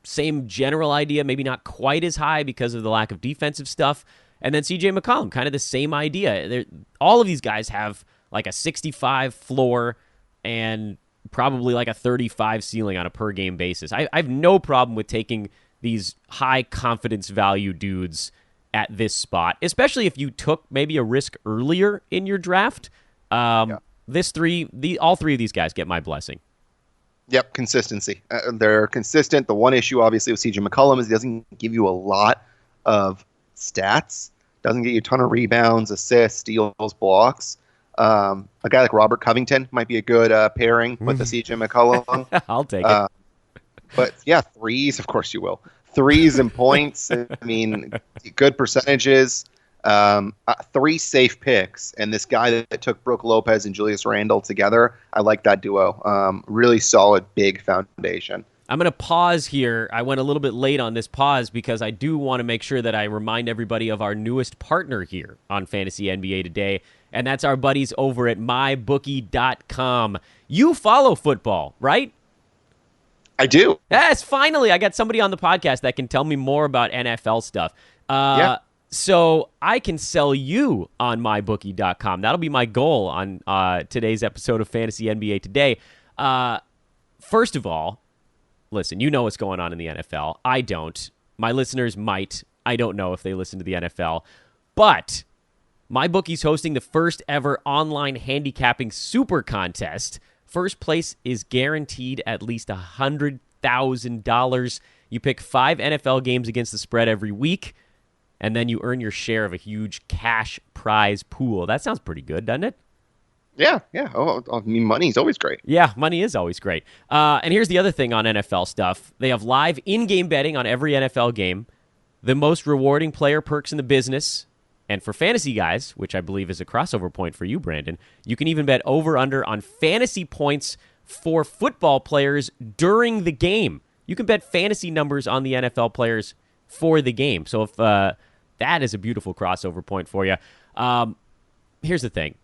Speaker 2: same general idea, maybe not quite as high because of the lack of defensive stuff. And then CJ McCollum, kind of the same idea. All of these guys have a 65 floor and probably a 35 ceiling on a per game basis. I have no problem with taking these high confidence value dudes at this spot, especially if you took maybe a risk earlier in your draft. All three of these guys get my blessing.
Speaker 3: Yep, consistency. They're consistent. The one issue, obviously, with CJ McCollum is he doesn't give you a lot of stats. Doesn't get you a ton of rebounds, assists, steals, blocks. A guy like Robert Covington might be a good pairing with the CJ McCollum.
Speaker 2: I'll take it.
Speaker 3: But yeah, threes, of course you will. Threes and points. I mean, good percentages. 3 safe picks, and this guy that took Brooke Lopez and Julius Randle together, I like that duo. Really solid, big foundation.
Speaker 2: I'm going to pause here. I went a little bit late on this pause because I do want to make sure that I remind everybody of our newest partner here on Fantasy NBA Today, and that's our buddies over at mybookie.com. You follow football, right?
Speaker 3: I do.
Speaker 2: Yes, finally. I got somebody on the podcast that can tell me more about NFL stuff.
Speaker 3: Yeah.
Speaker 2: So I can sell you on mybookie.com. That'll be my goal on today's episode of Fantasy NBA Today. First of all, listen, you know what's going on in the NFL. I don't. My listeners might. I don't know if they listen to the NFL. But MyBookie's hosting the first ever online handicapping super contest. First place is guaranteed at least $100,000. You pick 5 NFL games against the spread every week, and then you earn your share of a huge cash prize pool. That sounds pretty good, doesn't it?
Speaker 3: Yeah. Oh, I mean, money's always great.
Speaker 2: Yeah, money is always great. And here's the other thing on NFL stuff. They have live in-game betting on every NFL game, the most rewarding player perks in the business. And for fantasy guys, which I believe is a crossover point for you, Brandon, you can even bet over-under on fantasy points for football players during the game. You can bet fantasy numbers on the NFL players for the game. So if that is a beautiful crossover point for you. Here's the thing.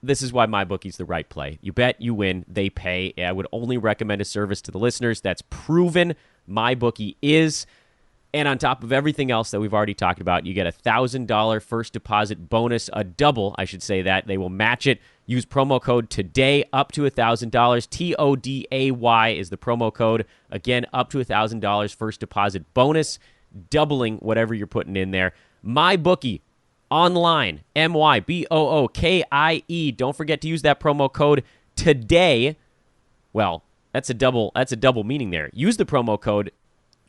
Speaker 2: This is why MyBookie's the right play. You bet, you win, they pay. I would only recommend a service to the listeners that's proven. MyBookie is. And on top of everything else that we've already talked about, you get a $1,000 first deposit bonus, a double, I should say that. They will match it. Use promo code TODAY up to $1,000. TODAY is the promo code. Again, up to $1,000 first deposit bonus, doubling whatever you're putting in there. MyBookie online, MyBookie. Don't forget to use that promo code TODAY. Well, that's a double meaning there. Use the promo code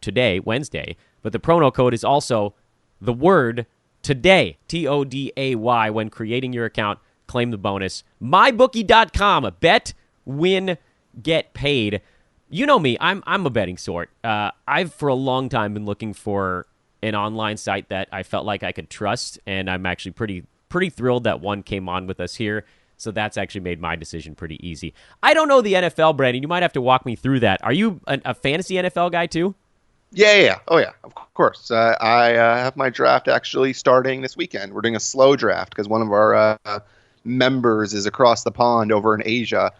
Speaker 2: today, Wednesday, but the promo code is also the word TODAY, TODAY, when creating your account. Claim the bonus. MyBookie.com. Bet, win, get paid. You know me. I'm a betting sort. I've for a long time been looking for an online site that I felt like I could trust, and I'm actually pretty thrilled that one came on with us here. So that's actually made my decision pretty easy. I don't know the NFL, Brandon. You might have to walk me through that. Are you a fantasy NFL guy too?
Speaker 3: Yeah. Oh, yeah, of course. I have my draft actually starting this weekend. We're doing a slow draft because one of our members is across the pond over in Asia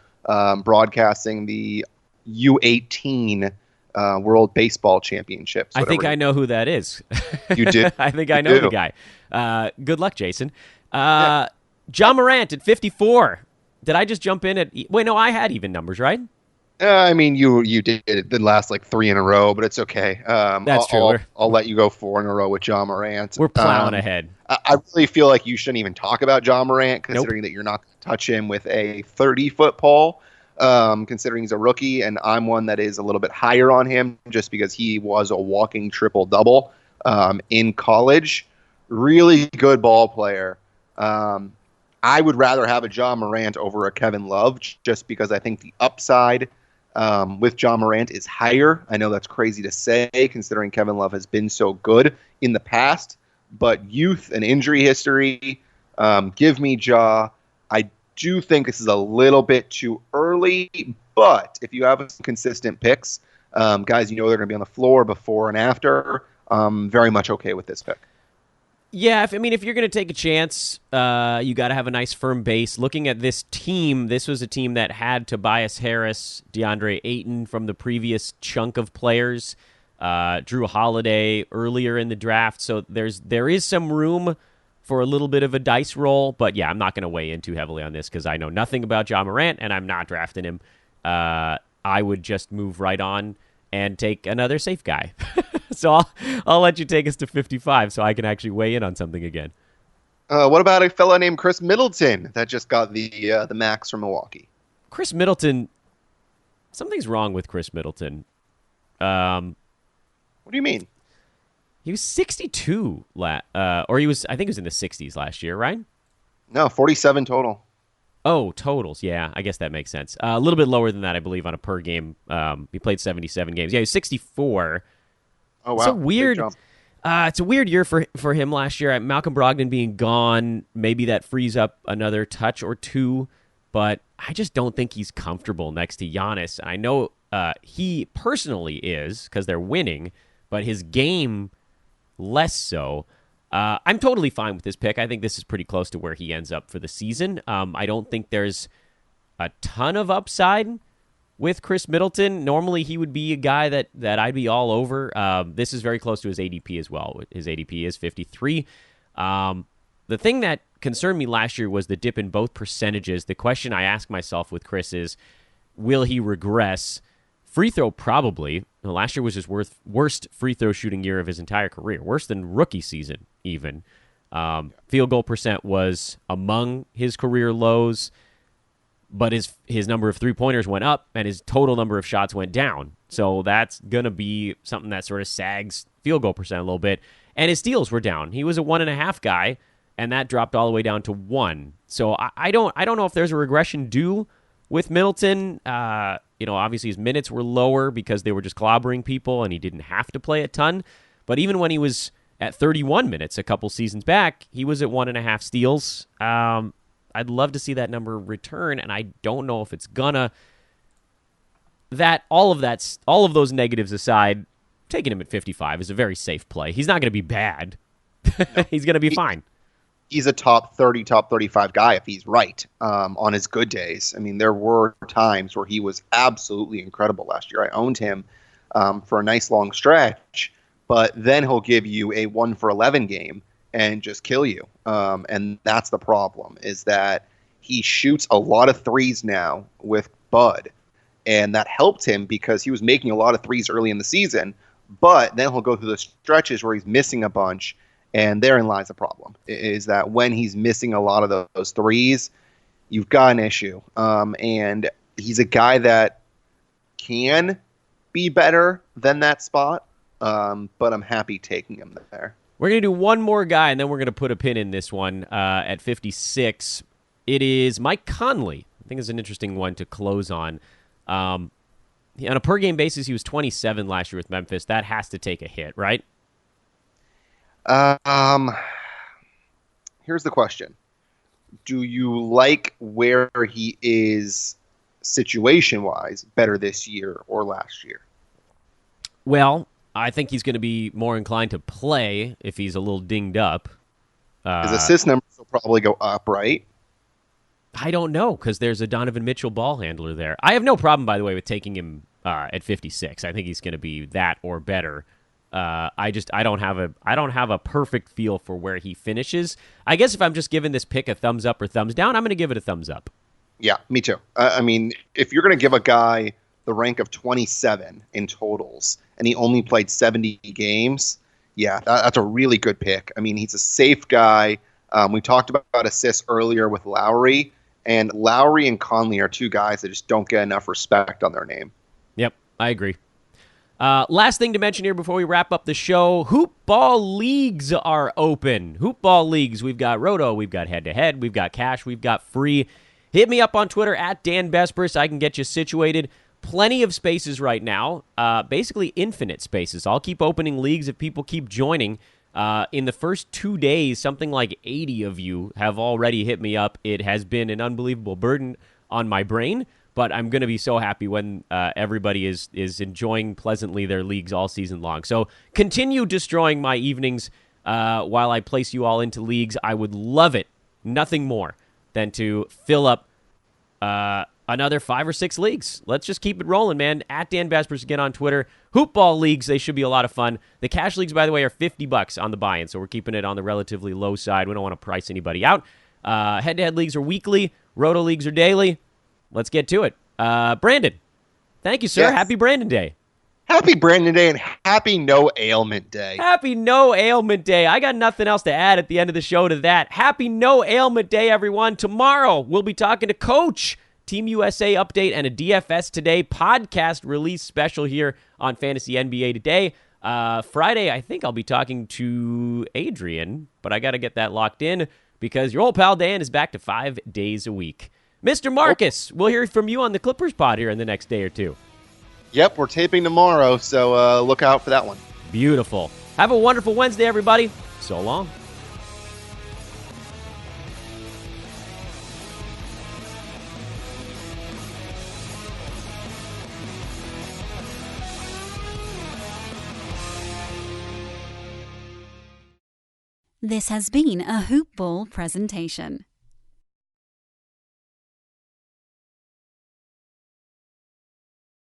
Speaker 3: broadcasting the U18 World Baseball Championships.
Speaker 2: I think I know who that is.
Speaker 3: You do?
Speaker 2: I think I know the guy. Good luck, Jason. John Morant at 54. Did I just jump in at... Wait, no, I had even numbers, right?
Speaker 3: I mean, you did. It didn't last like 3 in a row, but it's okay.
Speaker 2: That's true.
Speaker 3: I'll let you go 4 in a row with John Morant.
Speaker 2: We're plowing ahead.
Speaker 3: I really feel like you shouldn't even talk about John Morant, considering that you're not going to touch him with a 30-foot pole, considering he's a rookie, and I'm one that is a little bit higher on him just because he was a walking triple-double in college. Really good ball player. I would rather have a John Morant over a Kevin Love just because I think the upside with John Morant is higher. I know that's crazy to say considering Kevin Love has been so good in the past, but youth and injury history, give me Ja. I do think this is a little bit too early, but if you have some consistent picks, guys, you know they're going to be on the floor before and after, very much okay with this pick.
Speaker 2: Yeah, if you're going to take a chance, you got to have a nice firm base. Looking at this team, this was a team that had Tobias Harris, DeAndre Ayton from the previous chunk of players, Drew Holiday earlier in the draft. So there is some room for a little bit of a dice roll. But yeah, I'm not going to weigh in too heavily on this because I know nothing about John Morant and I'm not drafting him. I would just move right on and take another safe guy. So I'll let you take us to 55 so I can actually weigh in on something again.
Speaker 3: What about a fella named Chris Middleton that just got the max from Milwaukee?
Speaker 2: Chris Middleton, something's wrong with Chris Middleton.
Speaker 3: What do you mean?
Speaker 2: He was 62, or he was, I think he was in the 60s last year, right?
Speaker 3: No, 47 total.
Speaker 2: Oh, totals. Yeah, I guess that makes sense. A little bit lower than that, I believe, on a per game. He played 77 games. Yeah, he was 64.
Speaker 3: Oh, wow.
Speaker 2: It's a weird,
Speaker 3: Big jump.
Speaker 2: it's a weird year for him last year. Malcolm Brogdon being gone, maybe that frees up another touch or two, but I just don't think he's comfortable next to Giannis. And I know he personally is because they're winning, but his game less so. I'm totally fine with this pick. I think this is pretty close to where he ends up for the season. I don't think there's a ton of upside with Chris Middleton. Normally, he would be a guy that I'd be all over. This is very close to his ADP as well. His ADP is 53. The thing that concerned me last year was the dip in both percentages. The question I ask myself with Chris is, will he regress? Free throw, probably. Last year was his worst free throw shooting year of his entire career, worse than rookie season even. Field goal percent was among his career lows, but his number of three-pointers went up and his total number of shots went down. So that's going to be something that sort of sags field goal percent a little bit. And his steals were down. He was a 1.5 guy, and that dropped all the way down to 1. So I don't know if there's a regression due with Middleton. Obviously his minutes were lower because they were just clobbering people and he didn't have to play a ton. But even when he was at 31 minutes a couple seasons back, he was at 1.5 steals. I'd love to see that number return, and I don't know if it's gonna. All of those negatives aside, taking him at 55 is a very safe play. He's not going to be bad. No. He's going to be fine.
Speaker 3: He's a top 30, top 35 guy if he's right on his good days. I mean, there were times where he was absolutely incredible last year. I owned him for a nice long stretch, but then he'll give you a 1 for 11 game and just kill you. And that's the problem, is that he shoots a lot of threes now with Bud, and that helped him because he was making a lot of threes early in the season, but then he'll go through the stretches where he's missing a bunch. And therein lies the problem, is that when he's missing a lot of those threes, you've got an issue. And he's a guy that can be better than that spot, but I'm happy taking him there.
Speaker 2: We're going to do one more guy, and then we're going to put a pin in this one at 56. It is Mike Conley. I think it's an interesting one to close on. On a per-game basis, he was 27 last year with Memphis. That has to take a hit, right?
Speaker 3: Here's the question. Do you like where he is situation-wise better this year or last year?
Speaker 2: Well, I think he's going to be more inclined to play if he's a little dinged up.
Speaker 3: His assist numbers will probably go up, right?
Speaker 2: I don't know, because there's a Donovan Mitchell ball handler there. I have no problem, by the way, with taking him at 56. I think he's going to be that or better. I don't have a perfect feel for where he finishes. I guess if I'm just giving this pick a thumbs up or thumbs down, I'm going to give it a thumbs up.
Speaker 3: Yeah, me too. I mean, if you're going to give a guy the rank of 27 in totals and he only played 70 games, yeah, that's a really good pick. I mean, he's a safe guy. We talked about assists earlier with Lowry, and Lowry and Conley are two guys that just don't get enough respect on their name.
Speaker 2: Yep, I agree. Last thing to mention here before we wrap up the show, hoop ball leagues are open. Hoop ball leagues. We've got Roto, we've got head-to-head, we've got cash, we've got free. Hit me up on Twitter at Dan Besbris. I can get you situated. Plenty of spaces right now, basically infinite spaces. I'll keep opening leagues if people keep joining. In the first 2 days, something like 80 of you have already hit me up. It has been an unbelievable burden on my brain. But I'm going to be so happy when everybody is enjoying pleasantly their leagues all season long. So continue destroying my evenings while I place you all into leagues. I would love it, nothing more, than to fill up another 5 or 6 leagues. Let's just keep it rolling, man. At Dan Besbris again on Twitter. Hoopball leagues, they should be a lot of fun. The cash leagues, by the way, are $50 on the buy-in, so we're keeping it on the relatively low side. We don't want to price anybody out. Head-to-head leagues are weekly. Roto leagues are daily. Let's get to it. Brandon, thank you, sir.
Speaker 3: Yes.
Speaker 2: Happy Brandon Day.
Speaker 3: Happy Brandon Day and happy No Ailment Day.
Speaker 2: Happy No Ailment Day. I got nothing else to add at the end of the show to that. Happy No Ailment Day, everyone. Tomorrow, we'll be talking to Coach. Team USA update and a DFS Today podcast release special here on Fantasy NBA Today. Friday, I think I'll be talking to Adrian, but I got to get that locked in because your old pal Dan is back to 5 days a week. Mr. Marcus, we'll hear from you on the Clippers pod here in the next day or two.
Speaker 3: Yep, we're taping tomorrow, so look out for that one.
Speaker 2: Beautiful. Have a wonderful Wednesday, everybody. So long.
Speaker 1: This has been a Hoop Ball presentation.